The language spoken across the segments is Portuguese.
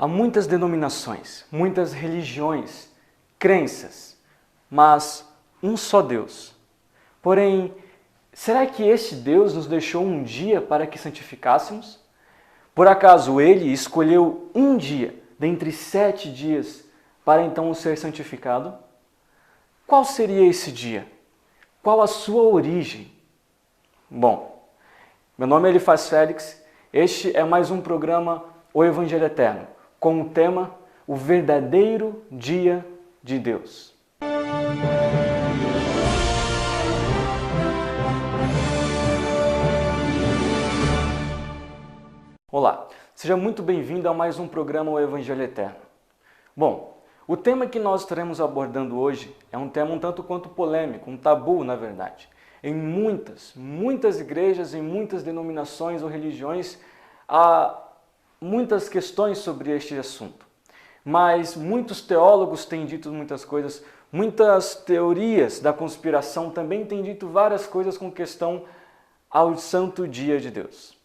Há muitas denominações, muitas religiões, crenças, mas um só Deus. Porém, será que este Deus nos deixou um dia para que santificássemos? Por acaso Ele escolheu um dia dentre 7 dias para então ser santificado? Qual seria esse dia? Qual a sua origem? Bom, meu nome é Elifaz Félix, este é mais um programa O Evangelho Eterno, com o tema O Verdadeiro Dia de Deus. Olá, seja muito bem-vindo a mais um programa O Evangelho Eterno. Bom, o tema que nós estaremos abordando hoje é um tema um tanto quanto polêmico, um tabu, na verdade. Em muitas igrejas, em muitas denominações ou religiões, há muitas questões sobre este assunto. Mas muitos teólogos têm dito muitas coisas, muitas teorias da conspiração também têm dito várias coisas com questão ao santo dia de Deus.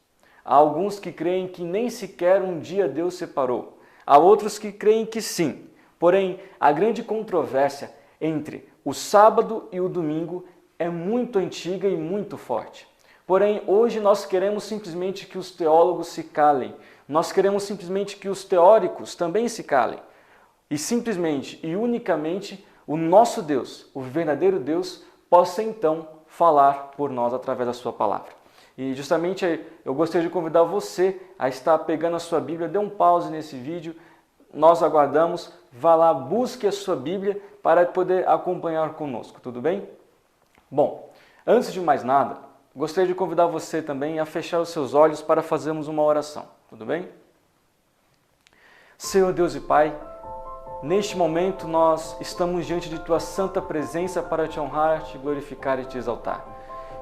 Há alguns que creem que nem sequer um dia Deus separou. Há outros que creem que sim. Porém, a grande controvérsia entre o sábado e o domingo é muito antiga e muito forte. Porém, hoje nós queremos simplesmente que os teólogos se calem. Nós queremos simplesmente que os teóricos também se calem. E simplesmente e unicamente o nosso Deus, o verdadeiro Deus, possa então falar por nós através da sua palavra. E justamente eu gostaria de convidar você a estar pegando a sua Bíblia, dê um pause nesse vídeo, nós aguardamos, vá lá, busque a sua Bíblia para poder acompanhar conosco, tudo bem? Bom, antes de mais nada, gostaria de convidar você também a fechar os seus olhos para fazermos uma oração, tudo bem? Senhor Deus e Pai, neste momento nós estamos diante de Tua santa presença para Te honrar, Te glorificar e Te exaltar.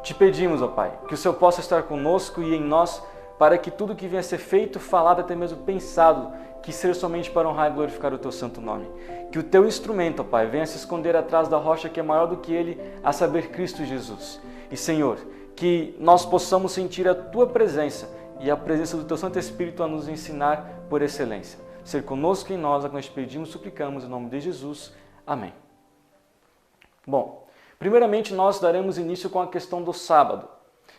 Te pedimos, ó Pai, que o Senhor possa estar conosco e em nós, para que tudo que venha a ser feito, falado, até mesmo pensado, que seja somente para honrar e glorificar o Teu santo nome. Que o Teu instrumento, ó Pai, venha se esconder atrás da rocha que é maior do que ele, a saber, Cristo Jesus. E, Senhor, que nós possamos sentir a Tua presença e a presença do Teu Santo Espírito a nos ensinar por excelência. Ser conosco em nós, é o que nós pedimos e suplicamos, em nome de Jesus. Amém. Bom, primeiramente, nós daremos início com a questão do sábado.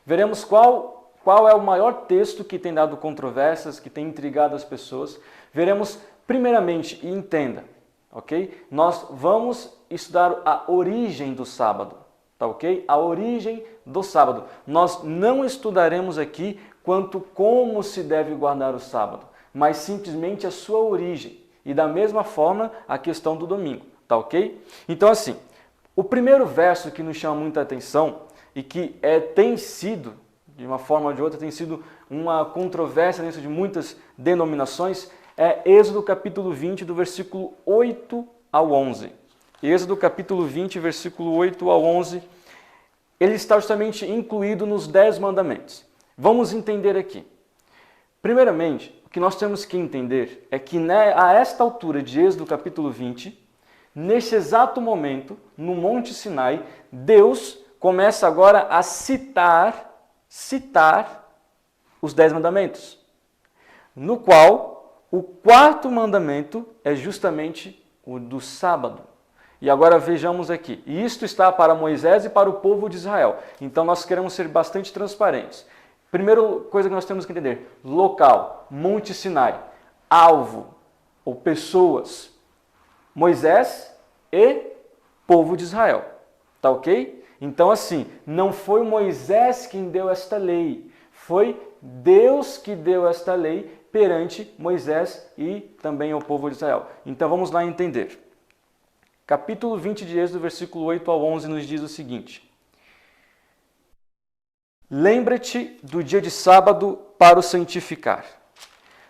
Veremos qual é o maior texto que tem dado controvérsias, que tem intrigado as pessoas. Veremos, primeiramente, e entenda, ok? Nós vamos estudar a origem do sábado, tá ok? A origem do sábado. Nós não estudaremos aqui quanto como se deve guardar o sábado, mas simplesmente a sua origem. E da mesma forma, a questão do domingo, tá ok? Então, assim, o primeiro verso que nos chama muita atenção e que tem sido, de uma forma ou de outra, tem sido uma controvérsia dentro de muitas denominações, é Êxodo capítulo 20, do versículo 8 ao 11. Êxodo capítulo 20, versículo 8 ao 11, ele está justamente incluído nos 10 mandamentos. Vamos entender aqui. Primeiramente, o que nós temos que entender é que a esta altura de Êxodo capítulo 20, neste exato momento, no Monte Sinai, Deus começa agora a citar os 10 mandamentos, no qual o quarto mandamento é justamente o do sábado. E agora vejamos aqui, e isto está para Moisés e para o povo de Israel, então nós queremos ser bastante transparentes. Primeira coisa que nós temos que entender, local, Monte Sinai, alvo ou pessoas, Moisés e povo de Israel, tá ok? Então assim, não foi Moisés quem deu esta lei, foi Deus que deu esta lei perante Moisés e também ao povo de Israel. Então vamos lá entender. Capítulo 20 de Êxodo, versículo 8 ao 11 nos diz o seguinte: Lembra-te do dia de sábado para o santificar.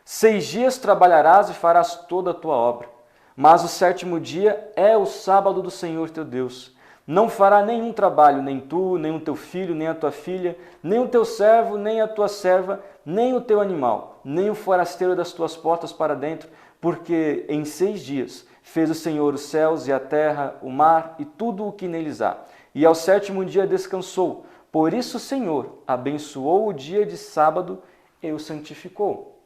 6 dias trabalharás e farás toda a tua obra. Mas o 7º dia é o sábado do Senhor teu Deus. Não fará nenhum trabalho, nem tu, nem o teu filho, nem a tua filha, nem o teu servo, nem a tua serva, nem o teu animal, nem o forasteiro das tuas portas para dentro, porque em 6 dias fez o Senhor os céus e a terra, o mar e tudo o que neles há. E ao 7º dia descansou. Por isso o Senhor abençoou o dia de sábado e o santificou.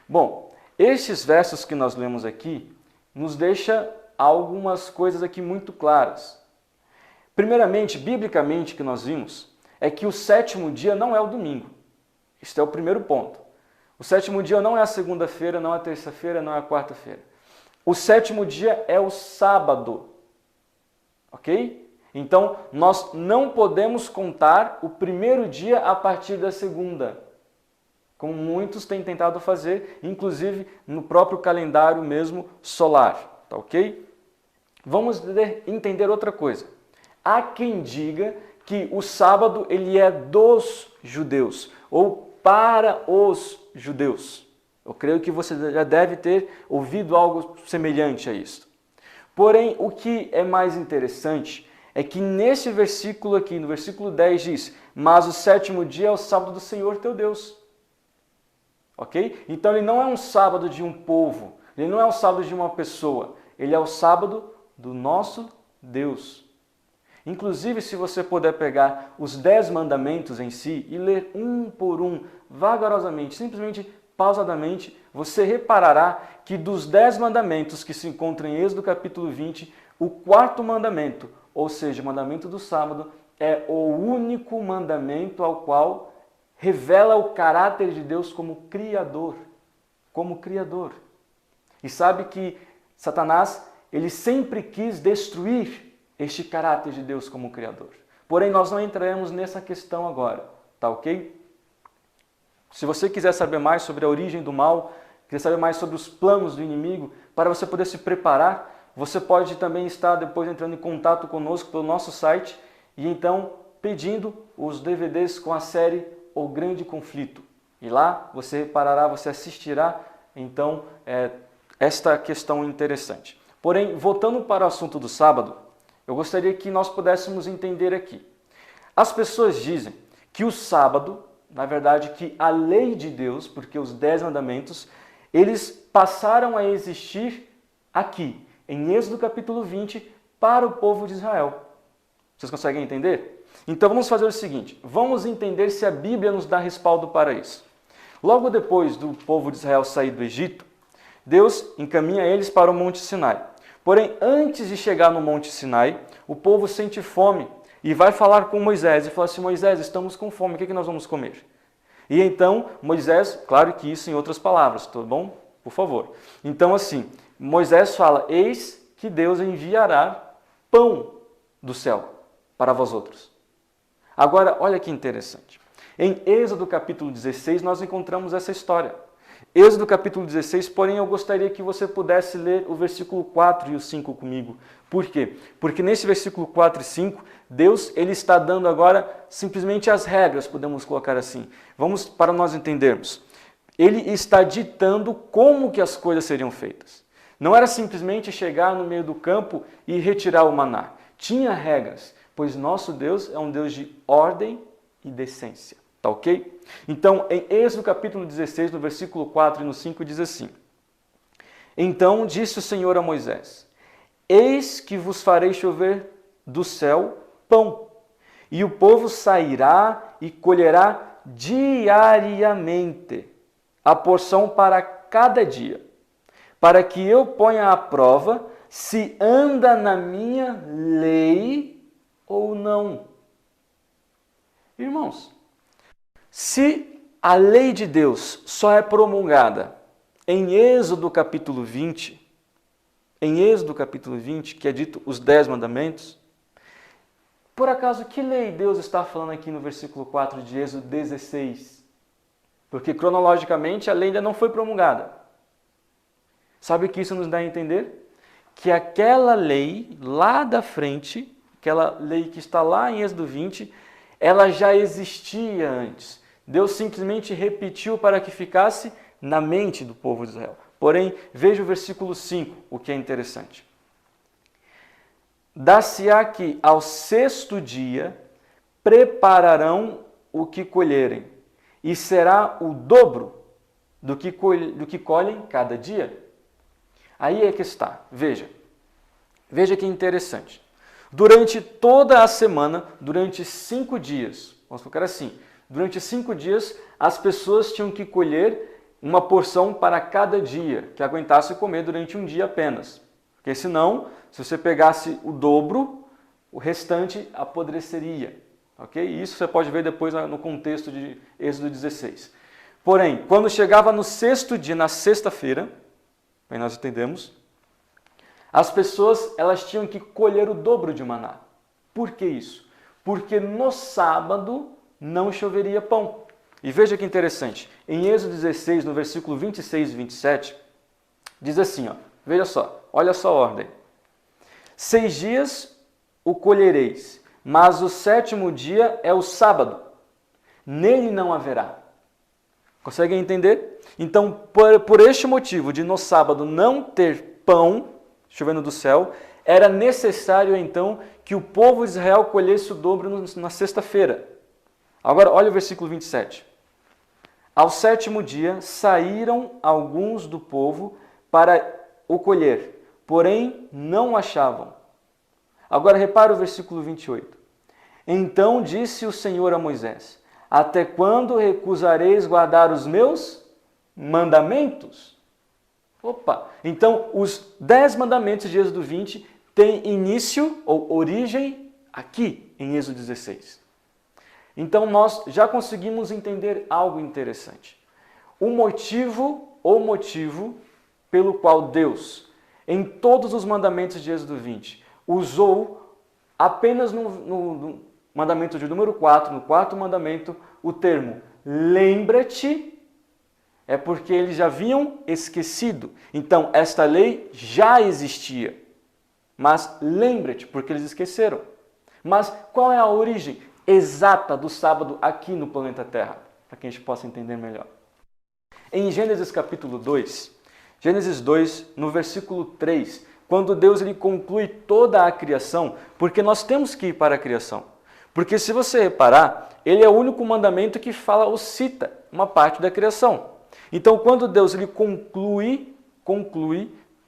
Bom, Estes versos que nós lemos aqui nos deixa algumas coisas aqui muito claras. Primeiramente, biblicamente, que nós vimos, é que o sétimo dia não é o domingo. Este é o primeiro ponto. O sétimo dia não é a segunda-feira, não é a terça-feira, não é a quarta-feira. O sétimo dia é o sábado. Ok? Então, nós não podemos contar o primeiro dia a partir da segunda, como muitos têm tentado fazer, inclusive no próprio calendário mesmo solar. Tá ok? Vamos entender outra coisa. Há quem diga que o sábado ele é dos judeus, ou para os judeus. Eu creio que você já deve ter ouvido algo semelhante a isso. Porém, o que é mais interessante é que nesse versículo aqui, no versículo 10 diz: mas o sétimo dia é o sábado do Senhor teu Deus. Ok? Então ele não é um sábado de um povo, ele não é o sábado de uma pessoa, ele é o sábado do nosso Deus. Inclusive, se você puder pegar os 10 mandamentos em si e ler um por um, vagarosamente, simplesmente pausadamente, você reparará que dos 10 mandamentos que se encontram em Êxodo capítulo 20, o quarto mandamento, ou seja, o mandamento do sábado, é o único mandamento ao qual revela o caráter de Deus como Criador. Como Criador. E sabe que Satanás, ele sempre quis destruir este caráter de Deus como Criador. Porém, nós não entraremos nessa questão agora, tá ok? Se você quiser saber mais sobre a origem do mal, quiser saber mais sobre os planos do inimigo, para você poder se preparar, você pode também estar depois entrando em contato conosco pelo nosso site e então pedindo os DVDs com a série O Grande Conflito. E lá você reparará, você assistirá então esta questão interessante. Porém, voltando para o assunto do sábado, eu gostaria que nós pudéssemos entender aqui. As pessoas dizem que o sábado, na verdade, que a lei de Deus, porque os 10 mandamentos, eles passaram a existir aqui, em Êxodo capítulo 20, para o povo de Israel. Vocês conseguem entender? Então vamos fazer o seguinte, vamos entender se a Bíblia nos dá respaldo para isso. Logo depois do povo de Israel sair do Egito, Deus encaminha eles para o Monte Sinai. Porém, antes de chegar no Monte Sinai, o povo sente fome e vai falar com Moisés e fala assim: Moisés, estamos com fome, o que nós vamos comer? E então, Moisés, claro que isso em outras palavras, tá bom? Por favor. Então assim, Moisés fala: eis que Deus enviará pão do céu para vós outros. Agora, olha que interessante. Em Êxodo capítulo 16, nós encontramos essa história. Êxodo capítulo 16, porém eu gostaria que você pudesse ler o versículo 4 e o 5 comigo. Por quê? Porque nesse versículo 4 e 5, Deus ele está dando agora simplesmente as regras, podemos colocar assim. Vamos para nós entendermos. Ele está ditando como que as coisas seriam feitas. Não era simplesmente chegar no meio do campo e retirar o maná. Tinha regras, pois nosso Deus é um Deus de ordem e decência. Tá ok? Então, em Êxodo capítulo 16, no versículo 4 e no 5, diz assim: então disse o Senhor a Moisés: eis que vos farei chover do céu pão, e o povo sairá e colherá diariamente a porção para cada dia, para que eu ponha à prova se anda na minha lei ou não. Irmãos, se a lei de Deus só é promulgada em Êxodo capítulo 20, que é dito os 10 mandamentos, por acaso que lei Deus está falando aqui no versículo 4 de Êxodo 16? Porque cronologicamente a lei ainda não foi promulgada. Sabe o que isso nos dá a entender? Que aquela lei lá da frente, aquela lei que está lá em Êxodo 20, ela já existia antes. Deus simplesmente repetiu para que ficasse na mente do povo de Israel. Porém, veja o versículo 5, o que é interessante. Dar-se-á que ao sexto dia prepararão o que colherem, e será o dobro do que colhem cada dia. Aí é que está. Veja que interessante. Durante toda a semana, durante 5 dias, vamos colocar assim, durante 5 dias, as pessoas tinham que colher uma porção para cada dia, que aguentasse comer durante um dia apenas. Porque senão, se você pegasse o dobro, o restante apodreceria. Ok? Isso você pode ver depois no contexto de Êxodo 16. Porém, quando chegava no sexto dia, na sexta-feira, bem, nós entendemos, as pessoas elas tinham que colher o dobro de maná. Por que isso? Porque no sábado não choveria pão. E veja que interessante, em Êxodo 16, no versículo 26 e 27, diz assim, ó, veja só, olha só a ordem. 6 dias o colhereis, mas o sétimo dia é o sábado, nele não haverá. Conseguem entender? Então, por este motivo de no sábado não ter pão, chovendo do céu, era necessário então que o povo de Israel colhesse o dobro na sexta-feira. Agora, olha o versículo 27. Ao sétimo dia saíram alguns do povo para o colher, porém não o achavam. Agora repara o versículo 28. Então disse o Senhor a Moisés, até quando recusareis guardar os meus mandamentos? Opa! Então os 10 mandamentos de Êxodo 20 têm início ou origem aqui em Êxodo 16. Então nós já conseguimos entender algo interessante. O motivo pelo qual Deus, em todos os mandamentos de Êxodo 20, usou apenas no mandamento de número 4, no quarto mandamento, o termo lembra-te, é porque eles já haviam esquecido. Então, esta lei já existia. Mas lembra-te, porque eles esqueceram. Mas qual é a origem exata do sábado aqui no planeta Terra? Para que a gente possa entender melhor. Em Gênesis capítulo 2, Gênesis 2, no versículo 3, quando Deus ele conclui toda a criação, porque nós temos que ir para a criação. Porque se você reparar, ele é o único mandamento que fala ou cita uma parte da criação. Então, quando Deus ele conclui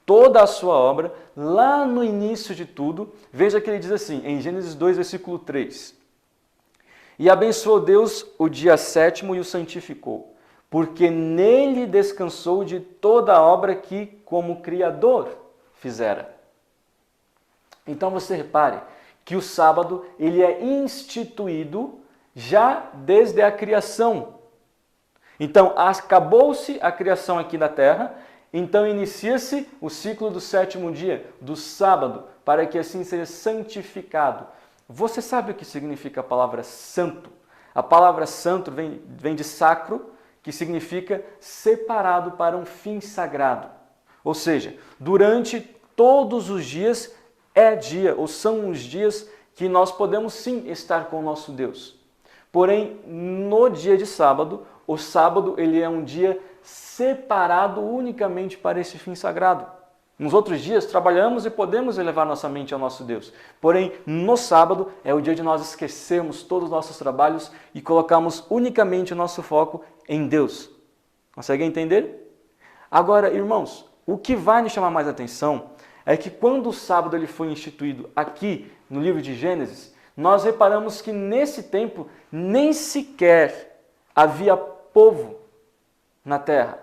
toda a sua obra, lá no início de tudo, veja que ele diz assim, em Gênesis 2, versículo 3. E abençoou Deus o dia sétimo e o santificou, porque nele descansou de toda a obra que, como Criador, fizera. Então você repare que o sábado ele é instituído já desde a criação. Então acabou-se a criação aqui na terra, então inicia-se o ciclo do sétimo dia, do sábado, para que assim seja santificado. Você sabe o que significa a palavra santo? A palavra santo vem de sacro, que significa separado para um fim sagrado. Ou seja, durante todos os dias é dia, ou são os dias que nós podemos sim estar com o nosso Deus. Porém, no dia de sábado, o sábado ele é um dia separado unicamente para esse fim sagrado. Nos outros dias trabalhamos e podemos elevar nossa mente ao nosso Deus. Porém, no sábado é o dia de nós esquecermos todos os nossos trabalhos e colocarmos unicamente o nosso foco em Deus. Consegue entender? Agora, irmãos, o que vai nos chamar mais atenção é que quando o sábado ele foi instituído aqui no livro de Gênesis, nós reparamos que nesse tempo nem sequer havia povo na terra.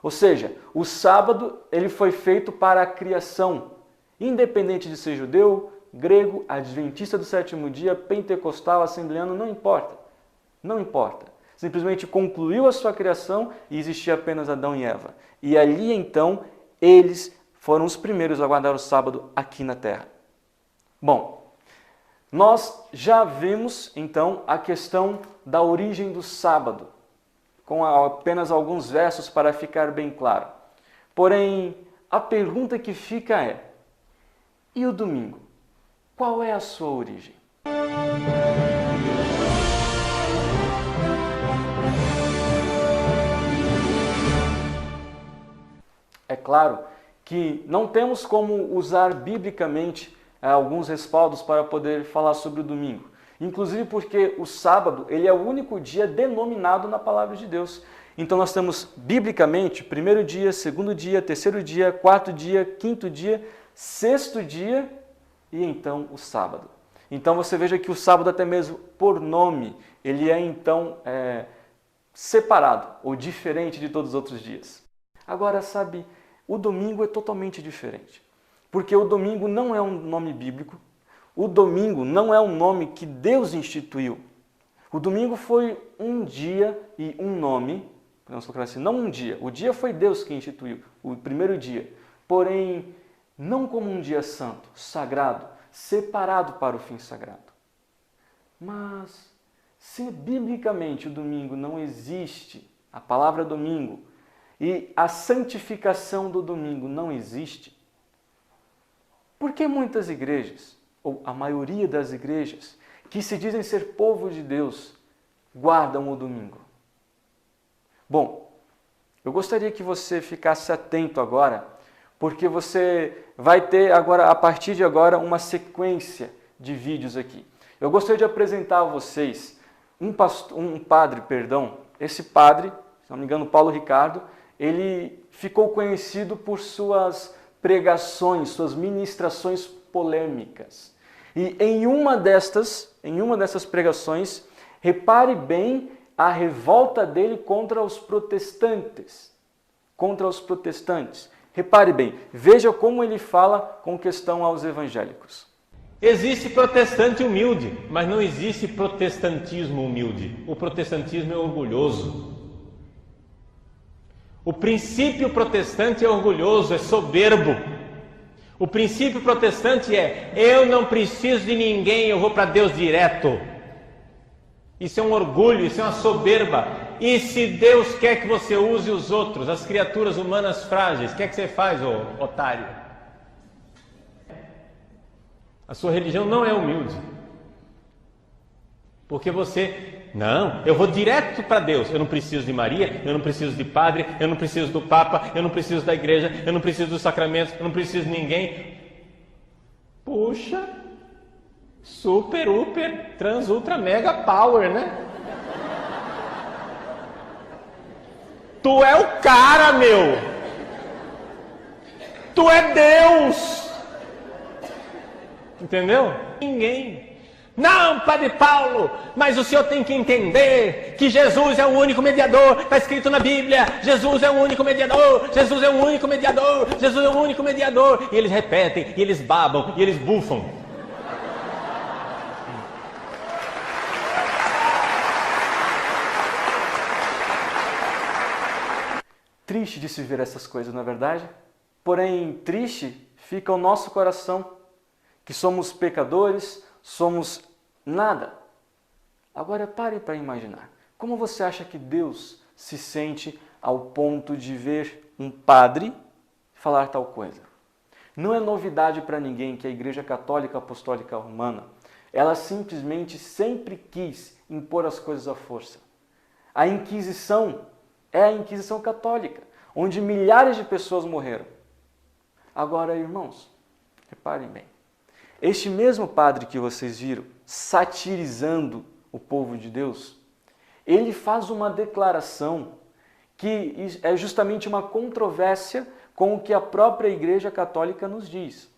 Ou seja, o sábado ele foi feito para a criação, independente de ser judeu, grego, adventista do sétimo dia, pentecostal, assembleano, não importa. Não importa. Simplesmente concluiu a sua criação e existia apenas Adão e Eva. E ali então eles foram os primeiros a guardar o sábado aqui na terra. Bom, nós já vimos então a questão da origem do sábado, com apenas alguns versos para ficar bem claro. Porém, a pergunta que fica é, e o domingo? Qual é a sua origem? É claro que não temos como usar biblicamente alguns respaldos para poder falar sobre o domingo. Inclusive porque o sábado ele é o único dia denominado na palavra de Deus. Então nós temos biblicamente primeiro dia, segundo dia, terceiro dia, quarto dia, quinto dia, sexto dia e então o sábado. Então você veja que o sábado até mesmo por nome, ele é então separado ou diferente de todos os outros dias. Agora, sabe, o domingo é totalmente diferente. Porque o domingo não é um nome bíblico, o domingo não é um nome que Deus instituiu. O domingo foi um dia e um nome, podemos colocar assim, não um dia. O dia foi Deus que instituiu, o primeiro dia. Porém, não como um dia santo, sagrado, separado para o fim sagrado. Mas, se biblicamente o domingo não existe, a palavra domingo, e a santificação do domingo não existe, por que muitas igrejas, ou a maioria das igrejas, que se dizem ser povo de Deus, guardam o domingo? Bom, eu gostaria que você ficasse atento agora, porque você vai ter agora, a partir de agora, uma sequência de vídeos aqui. Eu gostaria de apresentar a vocês um padre. Esse padre, se não me engano, Paulo Ricardo, ele ficou conhecido por suas pregações, suas ministrações polêmicas. E em uma dessas pregações, repare bem a revolta dele contra os protestantes. Repare bem, veja como ele fala com questão aos evangélicos. Existe protestante humilde, mas não existe protestantismo humilde. O protestantismo é orgulhoso. O princípio protestante é orgulhoso, é soberbo. O princípio protestante é: eu não preciso de ninguém, eu vou para Deus direto. Isso é um orgulho, isso é uma soberba. E se Deus quer que você use os outros, as criaturas humanas frágeis, o que é que você faz, ô otário? A sua religião não é humilde. Porque você, não, eu vou direto para Deus. Eu não preciso de Maria, eu não preciso de padre, eu não preciso do Papa, eu não preciso da igreja, eu não preciso dos sacramentos, eu não preciso de ninguém. Puxa, super, uper, trans, ultra, mega power, né? Tu é o cara, meu! Tu é Deus! Entendeu? Ninguém. Não, Padre Paulo, mas o senhor tem que entender que Jesus é o único mediador, está escrito na Bíblia, Jesus é o único mediador, Jesus é o único mediador, Jesus é o único mediador. E eles repetem, e eles babam, e eles bufam. Triste de se ver essas coisas, não é verdade? Porém, triste fica o nosso coração, que somos pecadores, somos nada. Agora pare para imaginar. Como você acha que Deus se sente ao ponto de ver um padre falar tal coisa? Não é novidade para ninguém que a Igreja Católica Apostólica Romana, ela simplesmente sempre quis impor as coisas à força. A Inquisição é a Inquisição Católica, onde milhares de pessoas morreram. Agora, irmãos, reparem bem. Este mesmo padre que vocês viram satirizando o povo de Deus, ele faz uma declaração que é justamente uma controvérsia com o que a própria Igreja Católica nos diz.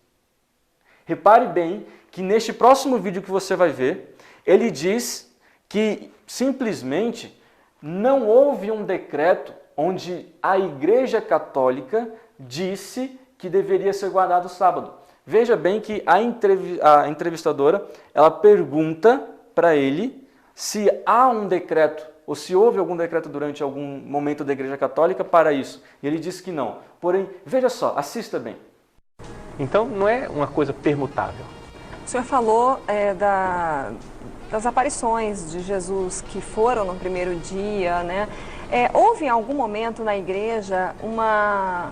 Repare bem que neste próximo vídeo que você vai ver, ele diz que simplesmente não houve um decreto onde a Igreja Católica disse que deveria ser guardado o sábado. Veja bem que a entrevistadora, ela pergunta para ele se há um decreto, ou se houve algum decreto durante algum momento da Igreja Católica para isso. E ele diz que não. Porém, veja só, assista bem. Então, não é uma coisa permutável. O senhor falou das aparições de Jesus que foram no primeiro dia, né? Houve em algum momento na igreja uma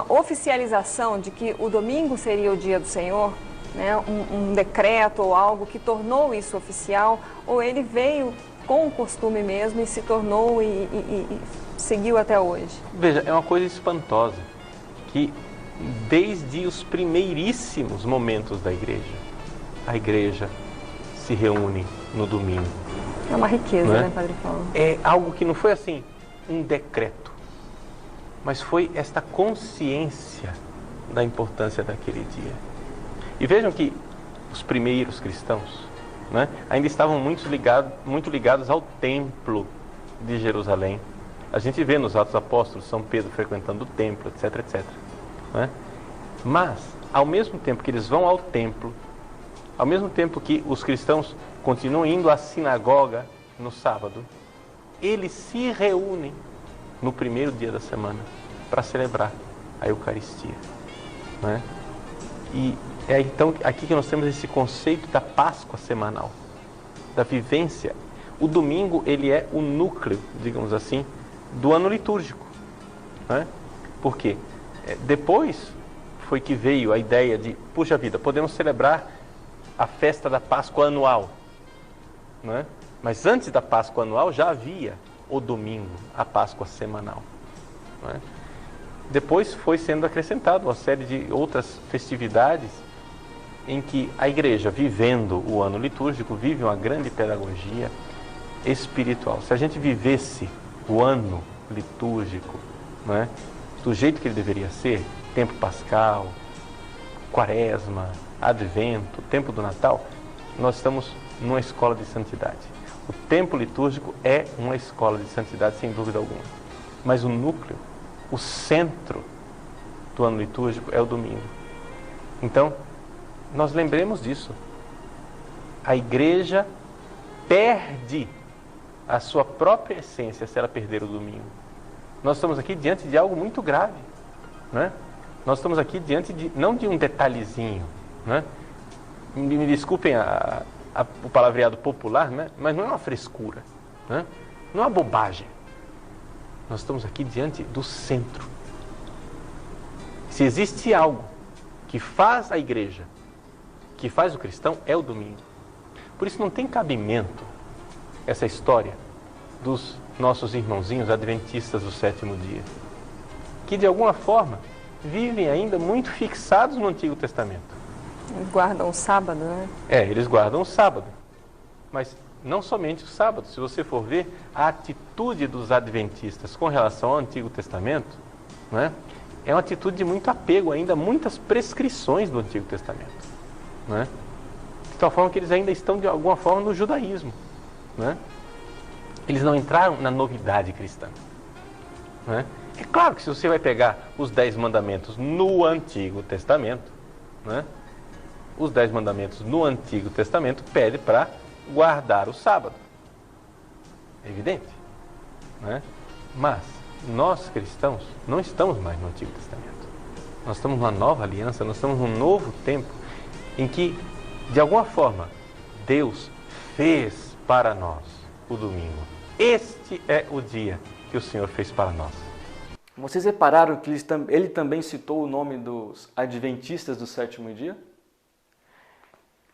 oficialização de que o domingo seria o dia do Senhor, né? Um decreto ou algo que tornou isso oficial, ou ele veio com o costume mesmo e se tornou e seguiu até hoje? Veja, é uma coisa espantosa, que desde os primeiríssimos momentos da igreja, a igreja se reúne no domingo. É uma riqueza, não é? Né, Padre Paulo? É algo que não foi assim, um decreto, mas foi esta consciência da importância daquele dia. E vejam que os primeiros cristãos, né, ainda estavam muito ligados ao templo de Jerusalém. A gente vê nos Atos dos Apóstolos São Pedro frequentando o templo, etc, etc. Né? Mas, ao mesmo tempo que eles vão ao templo, ao mesmo tempo que os cristãos continuam indo à sinagoga no sábado, eles se reúnem no primeiro dia da semana para celebrar a Eucaristia. Né? E é então aqui que nós temos esse conceito da Páscoa semanal, da vivência. O domingo, ele é o núcleo, digamos assim, do ano litúrgico. Né? Por quê? Depois foi que veio a ideia de, puxa vida, podemos celebrar a festa da Páscoa anual. Né? Mas antes da Páscoa anual já havia o domingo, a Páscoa semanal. Né? Depois foi sendo acrescentado uma série de outras festividades em que a igreja, vivendo o ano litúrgico, vive uma grande pedagogia espiritual. Se a gente vivesse o ano litúrgico, né, do jeito que ele deveria ser, tempo pascal, quaresma, advento, tempo do Natal, nós estamos numa escola de santidade. O tempo litúrgico é uma escola de santidade, sem dúvida alguma. Mas o núcleo, o centro do ano litúrgico é o domingo. Então, nós lembremos disso. A igreja perde a sua própria essência se ela perder o domingo. Nós estamos aqui diante de algo muito grave. Né? Nós estamos aqui diante não de um detalhezinho. Né? Me desculpem o palavreado popular, né? Mas não é uma frescura. Né? Não é uma bobagem. Nós estamos aqui diante do centro. Se existe algo que faz a igreja, que faz o cristão, é o domingo. Por isso não tem cabimento essa história dos nossos irmãozinhos adventistas do sétimo dia, que de alguma forma vivem ainda muito fixados no Antigo Testamento. Guardam o sábado, né? Eles guardam o sábado. Mas não somente o sábado. Se você for ver a atitude dos adventistas com relação ao Antigo Testamento, né, é uma atitude de muito apego ainda a muitas prescrições do Antigo Testamento. Né? De tal forma que eles ainda estão de alguma forma no judaísmo. Né? Eles não entraram na novidade cristã. Né? É claro que se você vai pegar os 10 mandamentos no Antigo Testamento, né, os 10 mandamentos no Antigo Testamento pedem para guardar o sábado. É evidente. Né? Mas nós cristãos não estamos mais no Antigo Testamento. Nós estamos numa nova aliança, nós estamos num novo tempo em que, de alguma forma, Deus fez para nós o domingo. Este é o dia que o Senhor fez para nós. Vocês repararam que ele também citou o nome dos adventistas do sétimo dia?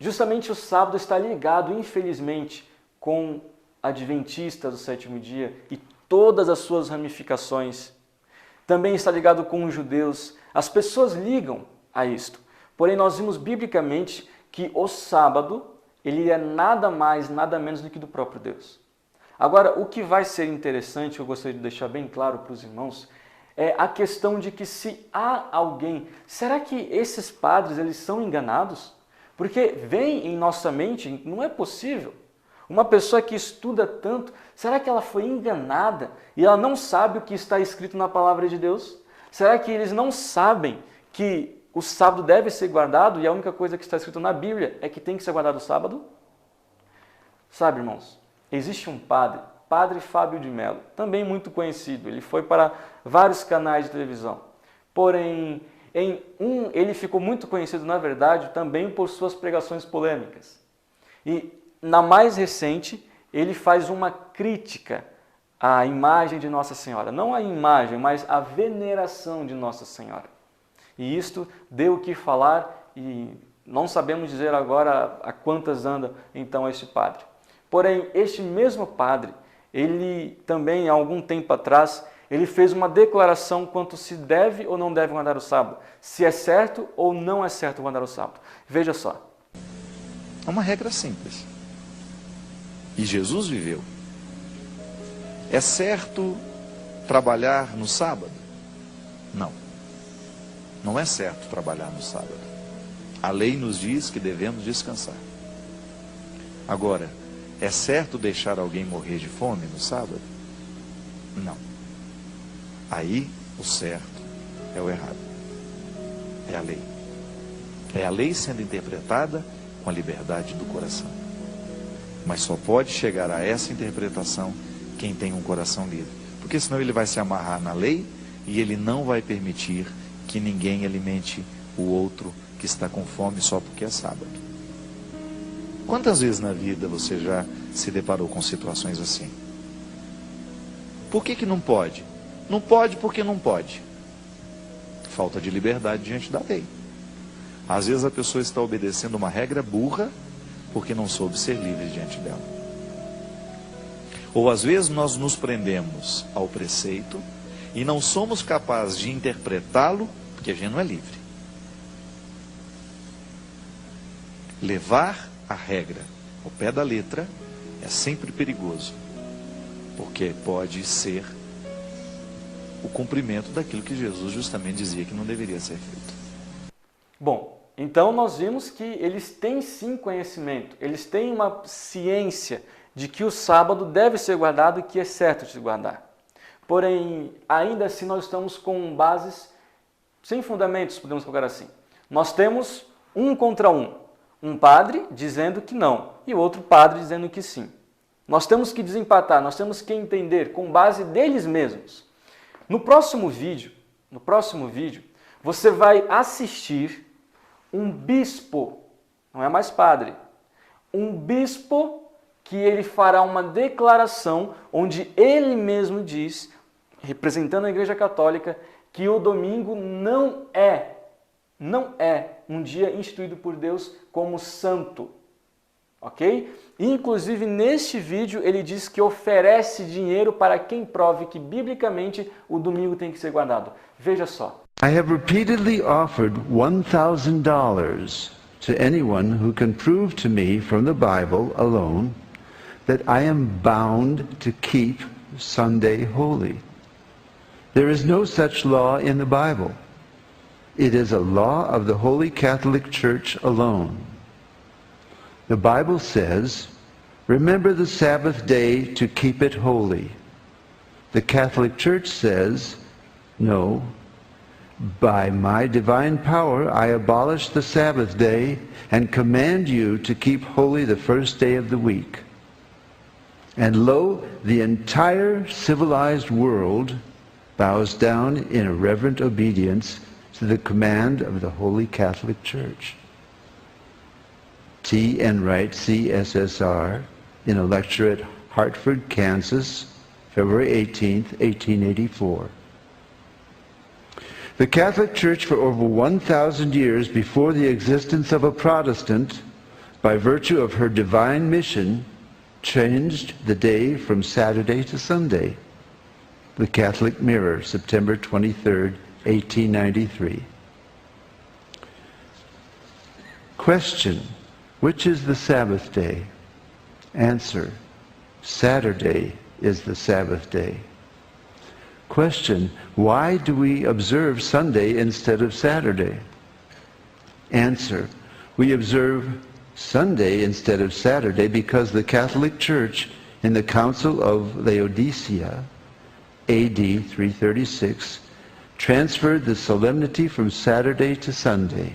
Justamente o sábado está ligado, infelizmente, com adventistas do sétimo dia e todas as suas ramificações. Também está ligado com os judeus. As pessoas ligam a isto. Porém, nós vimos biblicamente que o sábado, ele é nada mais, nada menos do que do próprio Deus. Agora, o que vai ser interessante, eu gostaria de deixar bem claro para os irmãos, é a questão de que se há alguém, será que esses padres, eles são enganados? Porque vem em nossa mente, não é possível. Uma pessoa que estuda tanto, será que ela foi enganada e ela não sabe o que está escrito na palavra de Deus? Será que eles não sabem que o sábado deve ser guardado e a única coisa que está escrito na Bíblia é que tem que ser guardado o sábado? Sabe, irmãos, existe um padre, Padre Fábio de Mello, também muito conhecido. Ele foi para vários canais de televisão. Porém, ele ficou muito conhecido, na verdade, também por suas pregações polêmicas. E na mais recente, ele faz uma crítica à imagem de Nossa Senhora. Não a imagem, mas a veneração de Nossa Senhora. E isto deu o que falar e não sabemos dizer agora a quantas anda então este padre. Porém, este mesmo padre, ele também, há algum tempo atrás, ele fez uma declaração quanto se deve ou não deve guardar o sábado. Se é certo ou não é certo guardar o sábado. Veja só. É uma regra simples. E Jesus viveu. É certo trabalhar no sábado? Não. Não é certo trabalhar no sábado. A lei nos diz que devemos descansar. Agora, é certo deixar alguém morrer de fome no sábado? Não. Aí o certo é o errado. É a lei. É a lei sendo interpretada com a liberdade do coração. Mas só pode chegar a essa interpretação quem tem um coração livre. Porque senão ele vai se amarrar na lei e ele não vai permitir que ninguém alimente o outro que está com fome só porque é sábado. Quantas vezes na vida você já se deparou com situações assim? Por que não pode? Não pode porque não pode. Falta de liberdade diante da lei. Às vezes a pessoa está obedecendo uma regra burra porque não soube ser livre diante dela. Ou às vezes nós nos prendemos ao preceito e não somos capazes de interpretá-lo porque a gente não é livre. Levar a regra ao pé da letra é sempre perigoso, porque pode ser o cumprimento daquilo que Jesus justamente dizia que não deveria ser feito. Bom, então nós vimos que eles têm sim conhecimento, eles têm uma ciência de que o sábado deve ser guardado e que é certo de se guardar. Porém, ainda assim nós estamos com bases sem fundamentos, podemos colocar assim. Nós temos um contra um. Um padre dizendo que não e o outro padre dizendo que sim. Nós temos que desempatar, nós temos que entender com base deles mesmos. No próximo vídeo, você vai assistir um bispo, não é mais padre, um bispo que ele fará uma declaração onde ele mesmo diz, representando a Igreja Católica, que o domingo não é um dia instituído por Deus como santo, ok? Inclusive, neste vídeo, ele diz que oferece dinheiro para quem prove que, biblicamente, o domingo tem que ser guardado. Veja só. I have repeatedly offered $1,000 to anyone who can prove to me from the Bible alone that I am bound to keep Sunday holy. There is no such law in the Bible. It is a law of the Holy Catholic Church alone. The Bible says, remember the Sabbath day to keep it holy. The Catholic Church says, no, by my divine power I abolish the Sabbath day and command you to keep holy the first day of the week. And lo, the entire civilized world bows down in reverent obedience to the command of the Holy Catholic Church. T. Enright, CSSR, in a lecture at Hartford, Kansas, February 18, 1884. The Catholic Church for over 1,000 years before the existence of a Protestant, by virtue of her divine mission, changed the day from Saturday to Sunday. The Catholic Mirror, September 23, 1893. Question: which is the Sabbath day? Answer: Saturday is the Sabbath day. Question: why do we observe Sunday instead of Saturday? Answer: we observe Sunday instead of Saturday because the Catholic Church in the Council of Laodicea, AD 336, transferred the solemnity from Saturday to Sunday.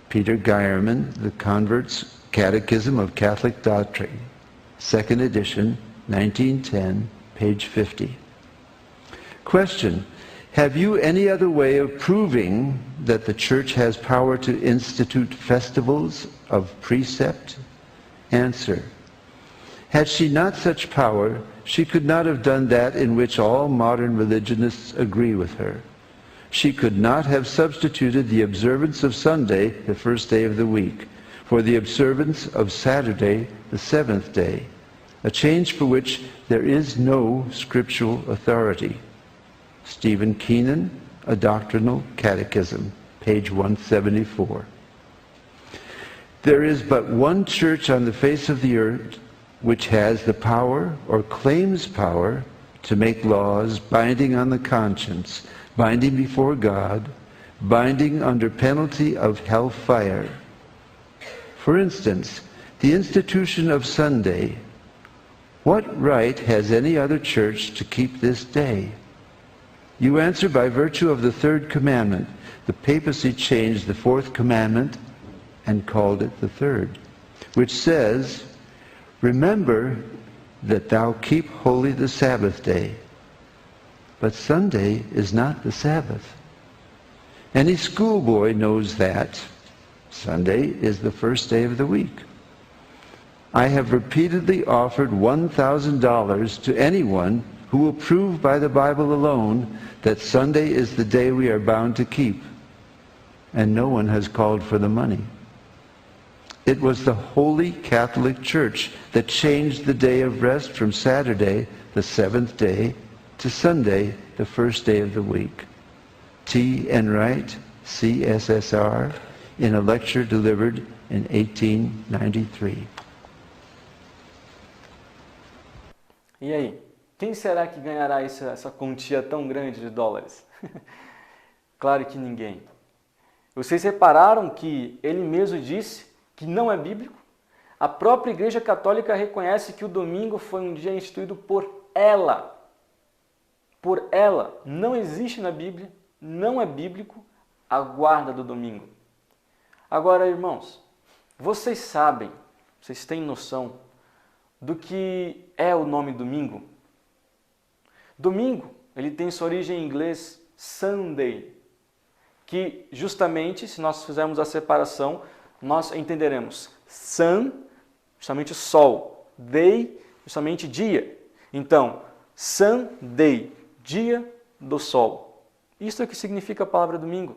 Peter Geierman, The Convert's Catechism of Catholic Doctrine, 2nd edition, 1910, page 50. Question: have you any other way of proving that the Church has power to institute festivals of precept? Answer: had she not such power, she could not have done that in which all modern religionists agree with her. She could not have substituted the observance of Sunday, the first day of the week, for the observance of Saturday, the seventh day, a change for which there is no scriptural authority. Stephen Keenan, A Doctrinal Catechism, page 174. There is but one church on the face of the earth which has the power, or claims power, to make laws binding on the conscience, binding before God, binding under penalty of hellfire. For instance, the institution of Sunday What right has any other church to keep this day? You answer by virtue of the third commandment. The papacy changed the fourth commandment and called it the third, which says, remember that thou keep holy the Sabbath day. But Sunday is not the Sabbath. Any schoolboy knows that Sunday is the first day of the week. I have repeatedly offered $1,000 to anyone who will prove by the Bible alone that Sunday is the day we are bound to keep, and no one has called for the money. It was the Holy Catholic Church that changed the day of rest from Saturday, the seventh day, to Sunday, the first day of the week. T. Enright, CSSR, in a lecture delivered in 1893. E aí, quem será que ganhará essa quantia tão grande de dólares? Claro que ninguém. Vocês repararam que ele mesmo disse que não é bíblico? A própria Igreja Católica reconhece que o domingo foi um dia instituído por ela. Por ela. Não existe na Bíblia, não é bíblico a guarda do domingo. Agora, irmãos, vocês sabem, vocês têm noção do que é o nome domingo? Domingo, ele tem sua origem em inglês Sunday, que justamente, se nós fizermos a separação, nós entenderemos sun, justamente sol, day, justamente dia. Então, Sunday, dia do sol. Isso é o que significa a palavra domingo.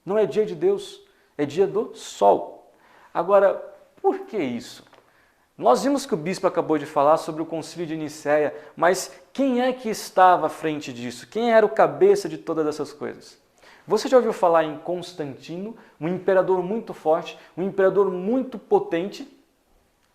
Não é dia de Deus, é dia do sol. Agora, por que isso? Nós vimos que o bispo acabou de falar sobre o concílio de Nicéia, mas quem é que estava à frente disso? Quem era o cabeça de todas essas coisas? Você já ouviu falar em Constantino, um imperador muito forte, um imperador muito potente?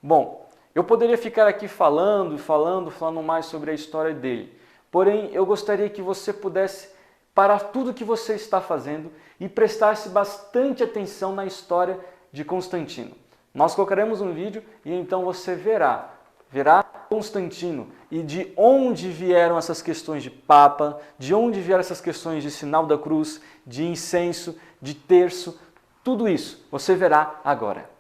Bom, eu poderia ficar aqui falando mais sobre a história dele. Porém, eu gostaria que você pudesse parar tudo o que você está fazendo e prestasse bastante atenção na história de Constantino. Nós colocaremos um vídeo e então você verá Constantino e de onde vieram essas questões de Papa, de onde vieram essas questões de sinal da cruz, de incenso, de terço, tudo isso você verá agora.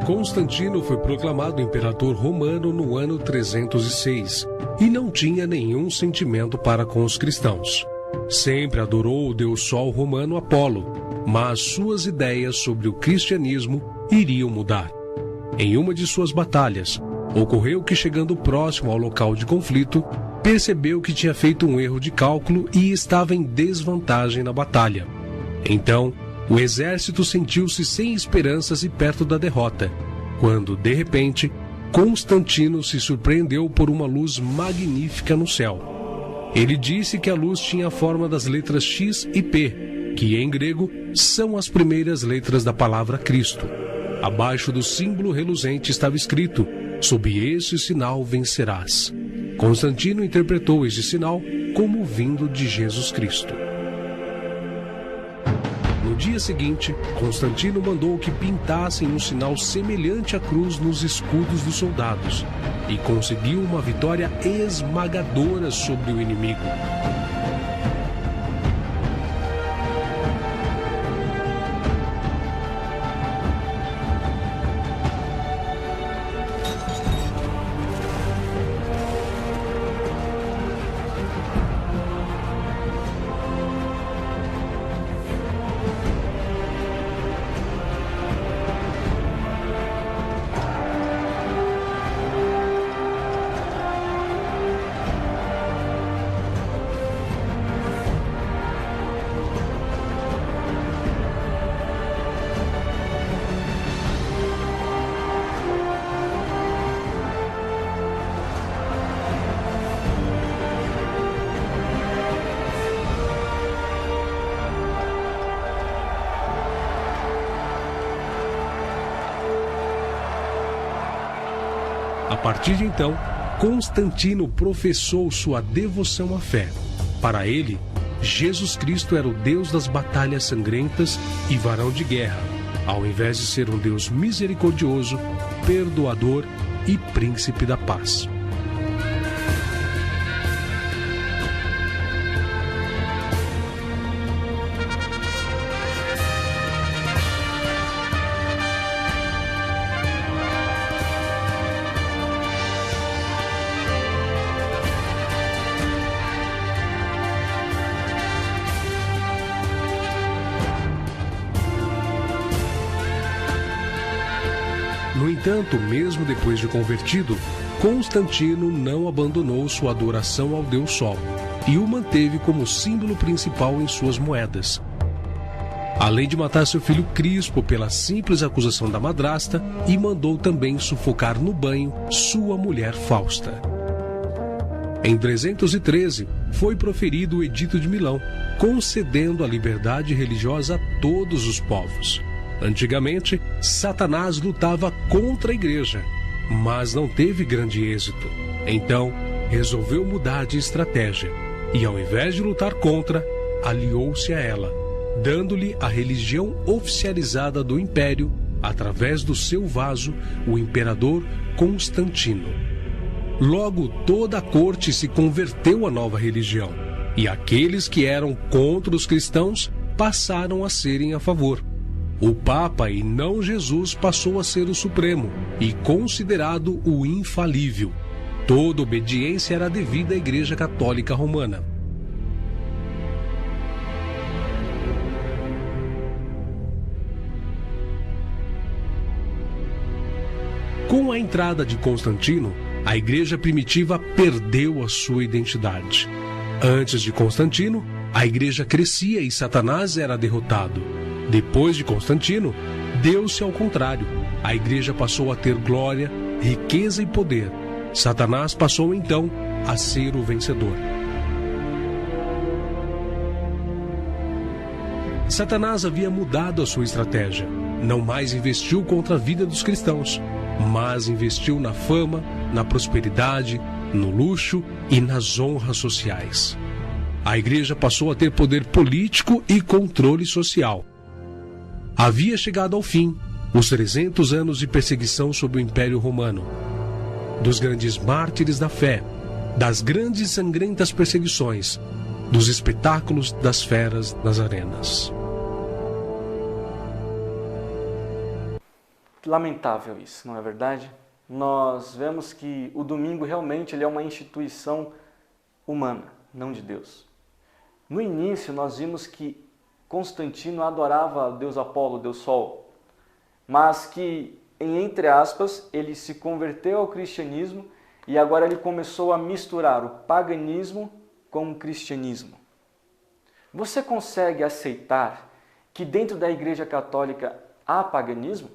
Constantino foi proclamado imperador romano no ano 306 e não tinha nenhum sentimento para com os cristãos. Sempre adorou o deus sol romano Apolo, mas suas ideias sobre o cristianismo iriam mudar. Em uma de suas batalhas, ocorreu que, chegando próximo ao local de conflito, percebeu que tinha feito um erro de cálculo e estava em desvantagem na batalha. Então, o exército sentiu-se sem esperanças e perto da derrota, quando, de repente, Constantino se surpreendeu por uma luz magnífica no céu. Ele disse que a luz tinha a forma das letras X e P, que em grego são as primeiras letras da palavra Cristo. Abaixo do símbolo reluzente estava escrito: sob esse sinal vencerás. Constantino interpretou este sinal como vindo de Jesus Cristo. No dia seguinte, Constantino mandou que pintassem um sinal semelhante à cruz nos escudos dos soldados e conseguiu uma vitória esmagadora sobre o inimigo. partir de então, Constantino professou sua devoção à fé. Para ele, Jesus Cristo era o Deus das batalhas sangrentas e varão de guerra, ao invés de ser um Deus misericordioso, perdoador e príncipe da paz. No entanto, mesmo depois de convertido, Constantino não abandonou sua adoração ao Deus Sol e o manteve como símbolo principal em suas moedas. Além de matar seu filho Crispo pela simples acusação da madrasta, e mandou também sufocar no banho sua mulher Fausta. Em 313, foi proferido o Edito de Milão, concedendo a liberdade religiosa a todos os povos. Antigamente, Satanás lutava contra a igreja, mas não teve grande êxito. Então, resolveu mudar de estratégia e, ao invés de lutar contra, aliou-se a ela, dando-lhe a religião oficializada do império através do seu vaso, o imperador Constantino. Logo, toda a corte se converteu à nova religião, e aqueles que eram contra os cristãos passaram a serem a favor. O Papa, e não Jesus, passou a ser o Supremo e considerado o infalível. Toda obediência era devida à Igreja Católica Romana. Com a entrada de Constantino, a Igreja primitiva perdeu a sua identidade. Antes de Constantino, a Igreja crescia e Satanás era derrotado. Depois de Constantino, deu-se ao contrário. A Igreja passou a ter glória, riqueza e poder. Satanás passou então a ser o vencedor. Satanás havia mudado a sua estratégia. Não mais investiu contra a vida dos cristãos, mas investiu na fama, na prosperidade, no luxo e nas honras sociais. A Igreja passou a ter poder político e controle social. Havia chegado ao fim os 300 anos de perseguição sob o Império Romano, dos grandes mártires da fé, das grandes e sangrentas perseguições, dos espetáculos das feras nas arenas. Lamentável isso, não é verdade? Nós vemos que o domingo realmente ele é uma instituição humana, não de Deus. No início nós vimos que Constantino adorava o deus Apolo, o deus Sol, mas que, entre aspas, ele se converteu ao cristianismo e agora ele começou a misturar o paganismo com o cristianismo. Você consegue aceitar que dentro da Igreja Católica há paganismo?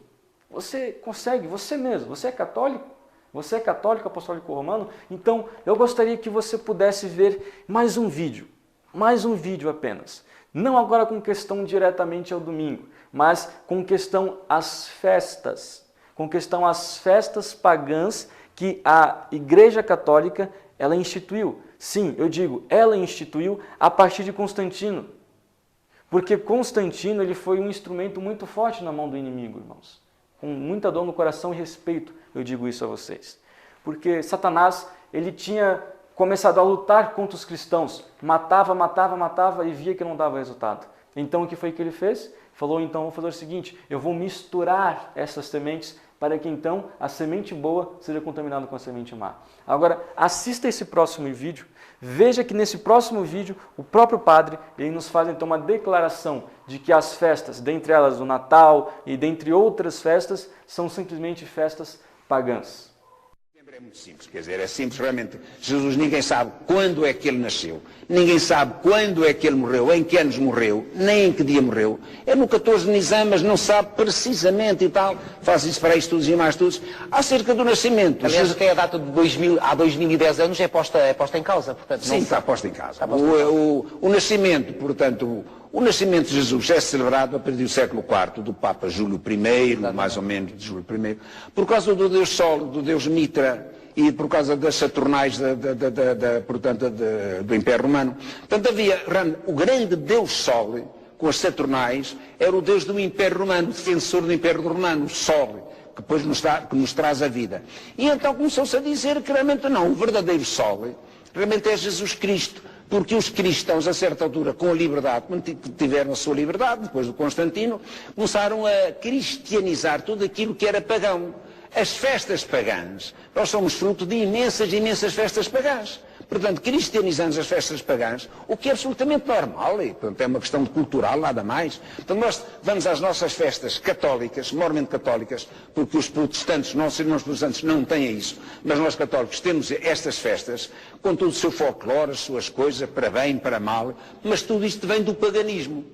Você consegue, você mesmo, você é católico? Você é católico apostólico romano? Então, eu gostaria que você pudesse ver mais um vídeo apenas. Não agora com questão diretamente ao domingo, mas com questão às festas. Com questão às festas pagãs que a Igreja Católica ela instituiu. Sim, eu digo, ela instituiu a partir de Constantino. Porque Constantino ele foi um instrumento muito forte na mão do inimigo, irmãos. Com muita dor no coração e respeito, eu digo isso a vocês. Porque Satanás ele tinha começado a lutar contra os cristãos, matava e via que não dava resultado. Então o que foi que ele fez? Falou, então vou fazer o seguinte, eu vou misturar essas sementes para que então a semente boa seja contaminada com a semente má. Agora, assista esse próximo vídeo, veja que nesse próximo vídeo o próprio padre ele nos faz então uma declaração de que as festas, dentre elas o Natal e dentre outras festas, são simplesmente festas pagãs. É muito simples, quer dizer, é simples realmente. Jesus, ninguém sabe quando é que ele nasceu, ninguém sabe quando é que ele morreu, em que anos morreu, nem em que dia morreu. É no 14 de Nisan, mas não sabe precisamente e tal. Faz isso para estudos e mais estudos. Acerca do nascimento. Aliás, até a data de 2010 anos é posta em causa. Portanto, sim, está posta em causa. O nascimento, portanto, o nascimento de Jesus é celebrado a partir do século IV, do Papa Júlio I, mais ou menos de Júlio I, por causa do Deus Sol, do Deus Mitra e por causa das Saturnais do Império Romano. Portanto, havia o grande Deus Sol, com as Saturnais, era o Deus do Império Romano, o defensor do Império Romano, o Sol, que depois nos traz a vida. E então começou-se a dizer que realmente não, o verdadeiro Sol realmente é Jesus Cristo, porque os cristãos, a certa altura, com a liberdade, quando tiveram a sua liberdade, depois do Constantino, começaram a cristianizar tudo aquilo que era pagão. As festas pagãs, nós somos fruto de imensas festas pagãs. Portanto, cristianizamos as festas pagãs, o que é absolutamente normal, e portanto, é uma questão cultural, nada mais. Portanto, nós vamos às nossas festas católicas, mormente católicas, porque os protestantes, nossos irmãos protestantes, não têm isso, mas nós católicos temos estas festas, com todo o seu folclore, as suas coisas, para bem, para mal, mas tudo isto vem do paganismo.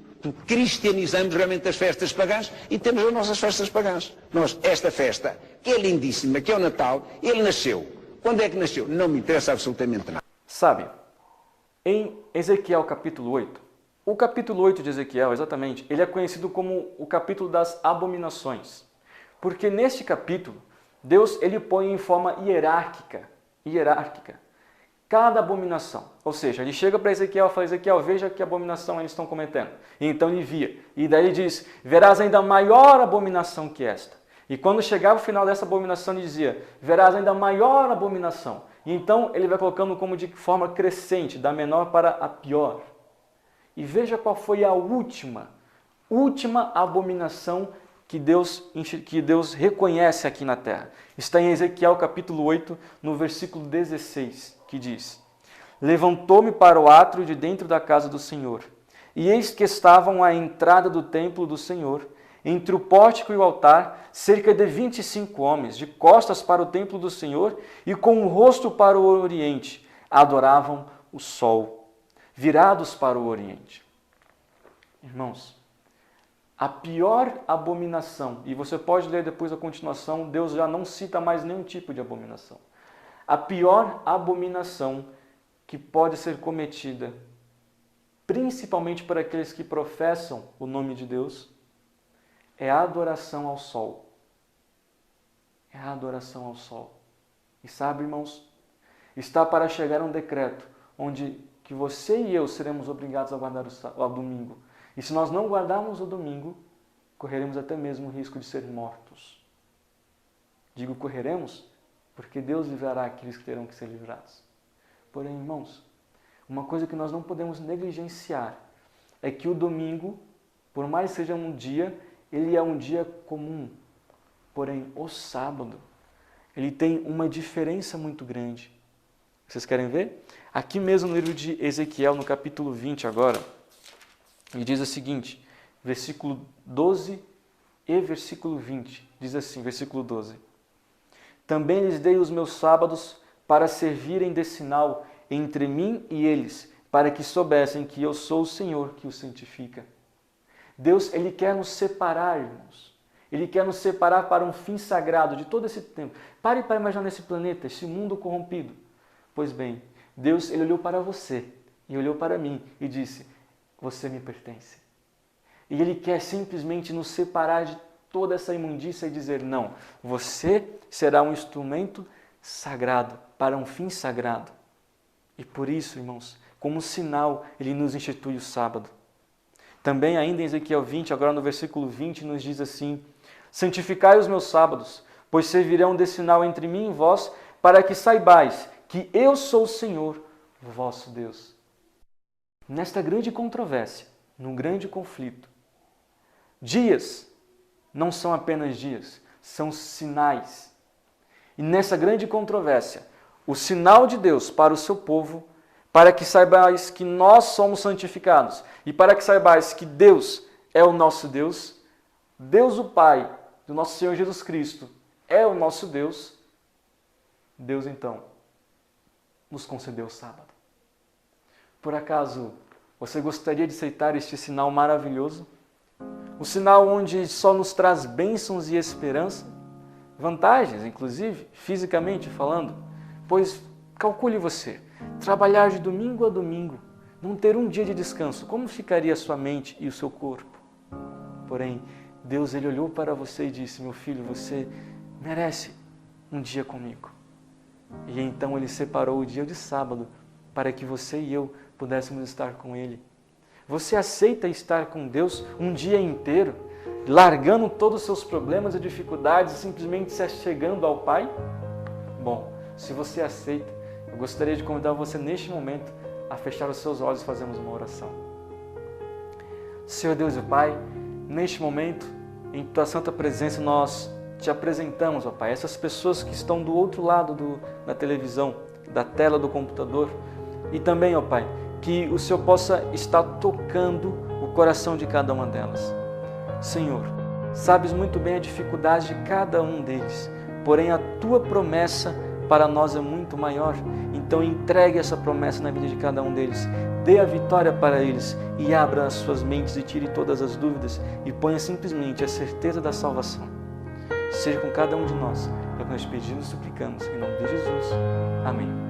Cristianizamos realmente as festas pagãs e temos as nossas festas pagãs. Nós, esta festa, que é lindíssima, que é o Natal, ele nasceu. Quando é que nasceu? Não me interessa absolutamente nada. Sabe, em Ezequiel capítulo 8, o capítulo 8 de Ezequiel, exatamente, ele é conhecido como o capítulo das abominações. Porque neste capítulo, Deus ele põe em forma hierárquica, cada abominação. Ou seja, ele chega para Ezequiel e fala, Ezequiel, veja que abominação eles estão cometendo. E então ele via. E daí ele diz, verás ainda maior abominação que esta. E quando chegava o final dessa abominação, ele dizia, verás ainda maior abominação. E então ele vai colocando como de forma crescente, da menor para a pior. E veja qual foi a última abominação que Deus reconhece aqui na terra. Está em Ezequiel capítulo 8, no versículo 16, que diz, levantou-me para o átrio de dentro da casa do Senhor, e eis que estavam à entrada do templo do Senhor, entre o pórtico e o altar, cerca de 25 homens, de costas para o templo do Senhor e com o rosto para o oriente, adoravam o sol, virados para o oriente. Irmãos, a pior abominação, e você pode ler depois a continuação, Deus já não cita mais nenhum tipo de abominação. A pior abominação que pode ser cometida, principalmente por aqueles que professam o nome de Deus, é a adoração ao sol. É a adoração ao sol. E sabe, irmãos, está para chegar um decreto onde que você e eu seremos obrigados a guardar o domingo. E se nós não guardarmos o domingo, correremos até mesmo o risco de ser mortos. Digo correremos, porque Deus livrará aqueles que terão que ser livrados. Porém, irmãos, uma coisa que nós não podemos negligenciar é que o domingo, por mais que seja um dia, ele é um dia comum. Porém, o sábado, ele tem uma diferença muito grande. Vocês querem ver? Aqui mesmo no livro de Ezequiel, no capítulo 20 agora, ele diz o seguinte, versículo 12 e versículo 20. Diz assim, versículo 12. Também lhes dei os meus sábados para servirem de sinal entre mim e eles, para que soubessem que eu sou o Senhor que os santifica. Deus, ele quer nos separar, irmãos. Ele quer nos separar para um fim sagrado de todo esse tempo. Pare para imaginar nesse planeta, esse mundo corrompido. Pois bem, Deus, ele olhou para você e olhou para mim e disse, você me pertence. E ele quer simplesmente nos separar de toda essa imundícia e dizer, não, você será um instrumento sagrado, para um fim sagrado. E por isso, irmãos, como sinal, ele nos institui o sábado. Também ainda em Ezequiel 20, agora no versículo 20, nos diz assim, santificai os meus sábados, pois servirão de sinal entre mim e vós, para que saibais que eu sou o Senhor, vosso Deus. Nesta grande controvérsia, num grande conflito, dias não são apenas dias, são sinais. E nessa grande controvérsia, o sinal de Deus para o seu povo, para que saibais que nós somos santificados e para que saibais que Deus é o nosso Deus, Deus o Pai do nosso Senhor Jesus Cristo é o nosso Deus, Deus então nos concedeu o sábado. Por acaso você gostaria de aceitar este sinal maravilhoso? Um sinal onde só nos traz bênçãos e esperança, vantagens, inclusive, fisicamente falando, pois calcule você, trabalhar de domingo a domingo, não ter um dia de descanso, como ficaria a sua mente e o seu corpo? Porém, Deus ele olhou para você e disse, meu filho, você merece um dia comigo. E então Ele separou o dia de sábado para que você e eu pudéssemos estar com Ele. Você aceita estar com Deus um dia inteiro, largando todos os seus problemas e dificuldades e simplesmente se chegando ao Pai? Bom, se você aceita, eu gostaria de convidar você neste momento a fechar os seus olhos e fazermos uma oração. Senhor Deus e Pai, neste momento, em Tua Santa Presença, nós Te apresentamos, ó Pai, essas pessoas que estão do outro lado da televisão, da tela do computador, e também, ó Pai, que o Senhor possa estar tocando o coração de cada uma delas. Senhor, sabes muito bem a dificuldade de cada um deles, porém a Tua promessa para nós é muito maior. Então entregue essa promessa na vida de cada um deles, dê a vitória para eles e abra as suas mentes e tire todas as dúvidas e ponha simplesmente a certeza da salvação. Seja com cada um de nós, é o que nós pedimos e suplicamos, em nome de Jesus. Amém.